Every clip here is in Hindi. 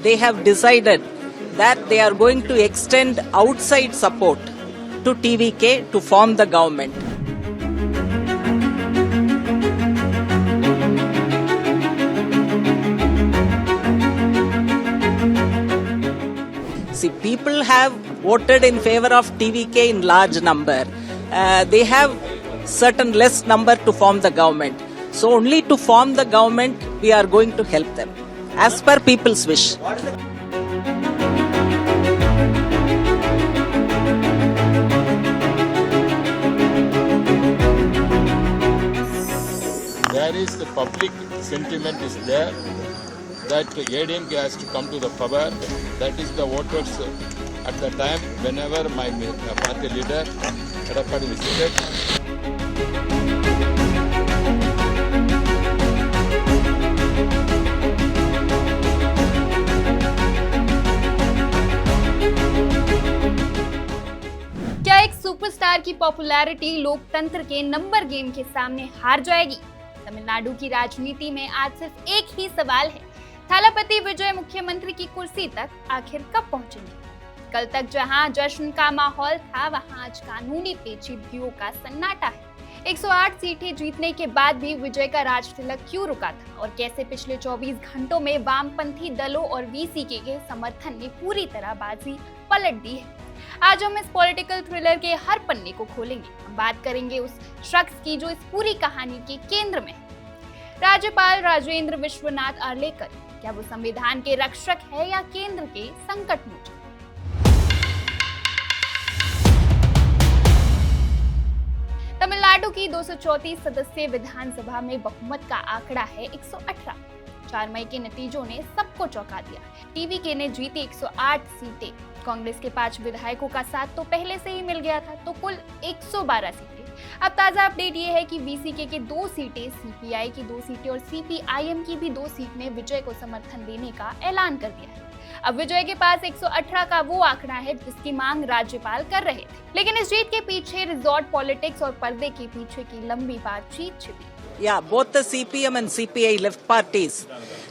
they have decided that they are going to extend outside support to TVK to form the government. See, people have voted in favor of TVK in large number. They have certain less number to form the government. So only to form the government, we are going to help them as per people's wish. There is the public sentiment is there that ADMK has to come to the power. That is the voters at the time whenever my party leader Edappadi visited. क्या एक सुपरस्टार की पॉपुलैरिटी लोकतंत्र के नंबर गेम के सामने हार जाएगी? तमिलनाडु की राजनीति में आज सिर्फ एक ही सवाल है, थालापति विजय मुख्यमंत्री की कुर्सी तक आखिर कब पहुंचेंगे? कल तक जहां जश्न का माहौल था, वहां आज कानूनी पेचीदगियों का सन्नाटा है। 108 सीटें जीतने के बाद भी विजय का राज तिलक क्यों रुका था और कैसे पिछले 24 घंटों में वामपंथी दलों और वीसीके के समर्थन ने पूरी तरह बाजी पलट दी है। आज हम इस पॉलिटिकल थ्रिलर के हर पन्ने को खोलेंगे। हम बात करेंगे उस शख्स की जो इस पूरी कहानी के केंद्र में है, राज्यपाल राजेंद्र विश्वनाथ आर्लेकर। क्या वो संविधान के रक्षक है या केंद्र के संकट मोचक? तमिलनाडु की 234 सदस्यीय विधानसभा में बहुमत का आंकड़ा है 118। 4 मई के नतीजों ने सबको चौंका दिया। टीवीके ने जीती 108 सीटें। कांग्रेस के 5 विधायकों का साथ तो पहले से ही मिल गया था, तो कुल 112 सीटें। अब ताजा अपडेट ये है कि वीसीके की 2 सीटें, सीपीआई की 2 सीटें और सीपीआईएम की भी 2 सीट ने विजय को समर्थन देने का ऐलान कर दिया है। अब विजय के पास 118 का वो आंकड़ा है जिसकी मांग राज्यपाल कर रहे थे, लेकिन इस जीत के पीछे रिजॉर्ट पॉलिटिक्स और पर्दे के पीछे की लंबी बातचीत छिपी। Yeah, both the CPM and CPI left parties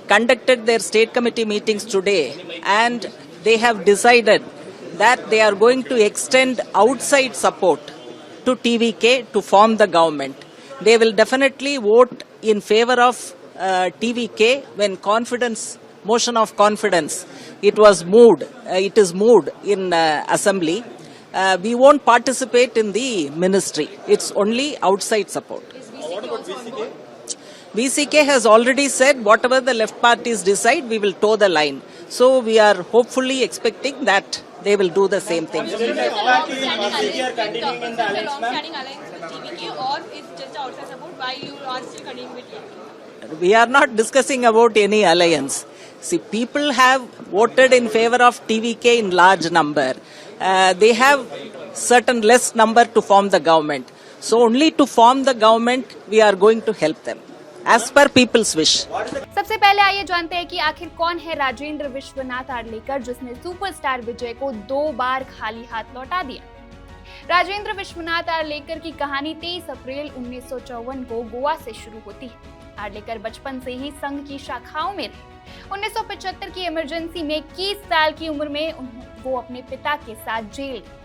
conducted their state committee meetings today, and they have decided that they are going to extend outside support to TVK to form the government. They will definitely vote in favor of TVK when motion of confidence, it is moved in assembly. We won't participate in the ministry. It's only outside support. VCK has already said whatever the left parties decide, we will toe the line. So we are hopefully expecting that they will do the same thing. Long-standing alliance with TVK, or is just outside support? Why you are still continuing with TVK? We are not discussing about any alliance. See, people have voted in favor of TVK in large number. They have certain less number to form the government. So only to form the government, we are going to help them as per people's wish. सबसे पहले आइए जानते हैं कि आखिर कौन है राजेंद्र विश्वनाथ आर्लेकर, जिसने सुपरस्टार विजय को 2 बार खाली हाथ लौटा दिया। राजेंद्र विश्वनाथ आर्लेकर की कहानी 23 अप्रैल 1954 को गोवा से शुरू होती है। आर्लेकर बचपन से ही संघ की शाखाओं में रहे। 1975 की इमरजेंसी में 21 साल की उम्र में वो अपने पिता के साथ जेल गए।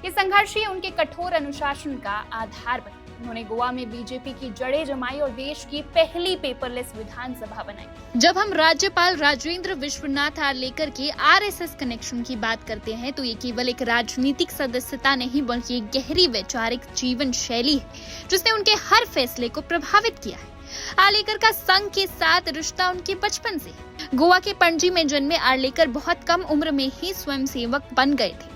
ये संघर्ष ही उनके कठोर अनुशासन का आधार बना। उन्होंने गोवा में बीजेपी की जड़ें जमाई और देश की पहली पेपरलेस विधानसभा बनाई। जब हम राज्यपाल राजेंद्र विश्वनाथ आर्लेकर के आरएसएस कनेक्शन की बात करते हैं, तो ये केवल एक राजनीतिक सदस्यता नहीं, बल्कि एक गहरी वैचारिक जीवन शैली है जिसने उनके हर फैसले को प्रभावित किया है। आर्लेकर का संघ के साथ रिश्ता उनके बचपन से है। गोवा के पणजी में जन्मे आर्लेकर बहुत कम उम्र में ही स्वयंसेवक बन गए थे।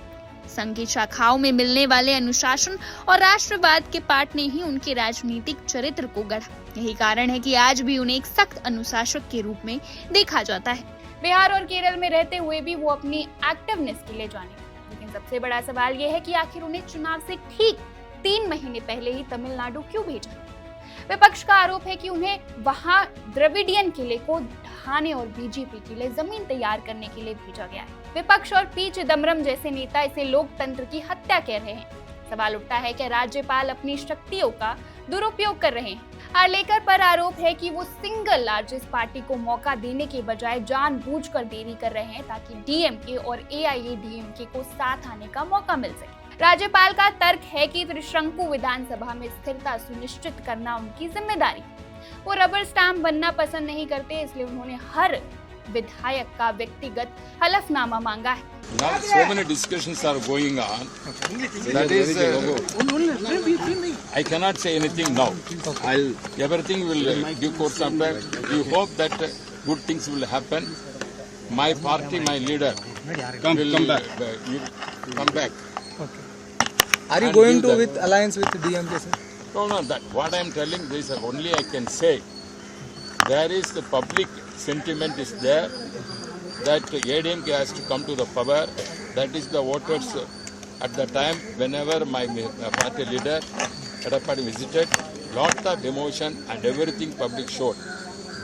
संघ की शाखाओं में मिलने वाले अनुशासन और राष्ट्रवाद के पाठ ने ही उनके राजनीतिक चरित्र को गढ़ा। यही कारण है कि आज भी उन्हें एक सख्त अनुशासक के रूप में देखा जाता है। बिहार और केरल में रहते हुए भी वो अपनी एक्टिवनेस के लिए जाने गए। लेकिन सबसे बड़ा सवाल ये है कि आखिर उन्हें चुनाव से ठीक 3 महीने पहले ही तमिलनाडु क्यों भेजा? विपक्ष का आरोप है कि उन्हें वहां द्रविडियन किले को ढहाने और बीजेपी के लिए जमीन तैयार करने के लिए भेजा गया है। विपक्ष और पी चिदम्बरम जैसे नेता इसे लोकतंत्र की हत्या कह रहे हैं। सवाल उठता है कि राज्यपाल अपनी शक्तियों का दुरुपयोग कर रहे हैं। आर्लेकर पर आरोप है कि वो सिंगल लार्जेस्ट पार्टी को मौका देने के बजाय जानबूझकर देरी कर रहे हैं ताकि डीएमके और एआईएडीएमके को साथ आने का मौका मिल सके। राज्यपाल का तर्क है कि त्रिशंकु विधानसभा में स्थिरता सुनिश्चित करना उनकी जिम्मेदारी। वो रबर स्टैंप बनना पसंद नहीं करते, इसलिए उन्होंने हर विधायक का व्यक्तिगत हलफनामा मांगा है। Now so many discussions are going on. That is, I cannot say anything now. Everything will give course of time. We hope that good things will happen. My party, my leader will come back. Are you And going give to the- with alliance with DMK, sir? No, that what I am telling this only I can say. There is the public sentiment is there that ADMK has to come to the power. That is the voters at the time whenever my party leader Edapadi visited, lot of emotion and everything public showed.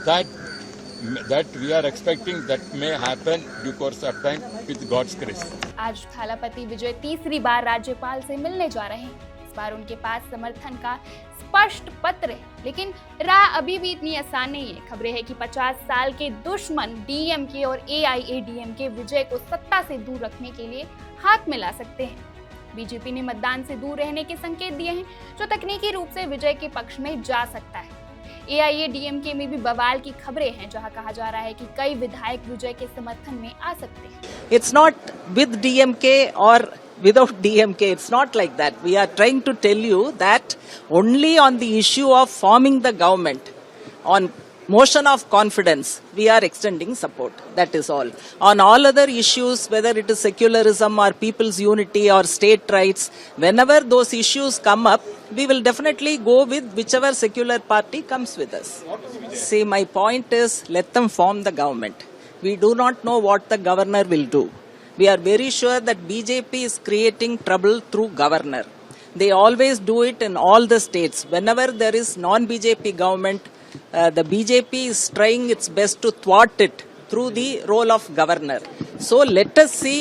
That we are expecting that may happen due course of time with God's grace. आज थालापति विजय तीसरी बार राज्यपाल से मिलने जा रहे हैं। इस बार उनके पास समर्थन का स्पष्ट पत्र है, लेकिन राह अभी भी इतनी आसान नहीं है। खबरें हैं कि 50 साल के दुश्मन डीएमके और एआईएडीएमके विजय को सत्ता से दूर रखने के लिए हाथ मिला सकते हैं। बीजेपी ने मतदान से दूर रहने के संकेत दिए हैं, जो तकनीकी रूप से विजय के पक्ष में जा सकता है। एआईएडीएमके में भी बवाल की खबरें हैं, जहां कहा जा रहा है कि कई विधायक विजय के समर्थन में आ सकते हैं। It's not with DMK or without DMK. It's not like that. We are trying to tell you that only on the issue of forming the government, on motion of confidence, we are extending support. That is all. On all other issues, whether it is secularism or people's unity or state rights, whenever those issues come up, we will definitely go with whichever secular party comes with us. See, my point is, let them form the government. We do not know what the governor will do. We are very sure that BJP is creating trouble through governor. They always do it in all the states. Whenever there is non-BJP government, the BJP is trying its best to thwart it through the role of governor. So let us see,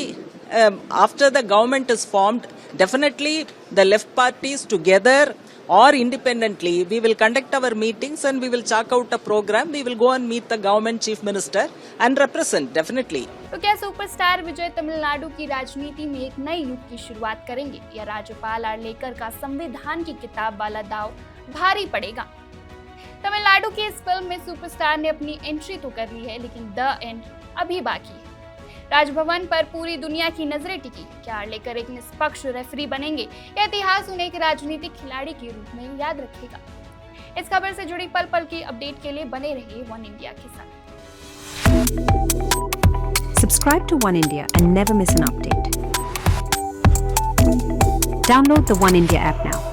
after the government is formed, definitely the left parties together or independently, we will conduct our meetings and we will chalk out a program. We will go and meet the government chief minister and represent, definitely. तो क्या सुपरस्टार विजय तमिलनाडु की राजनीति में एक नए युग की शुरुआत करेंगे, या राज्यपाल आर्लेकर का संविधान की किताब वाला दाव भारी पड़ेगा? तमिलनाडु की इस फिल्म में सुपरस्टार ने अपनी एंट्री तो कर ली है, लेकिन द एंड अभी बाकी है। राजभवन पर पूरी दुनिया की नजरें टिकी। क्या आर्लेकर एक निष्पक्ष रेफरी बनेंगे, या इतिहास उन्हें एक राजनीतिक खिलाड़ी के रूप में याद रखेगा? इस खबर से जुड़ी पल पल की अपडेट के लिए बने रहिए वन इंडिया के साथ। Subscribe to One India and never miss an update. Download the One India app now.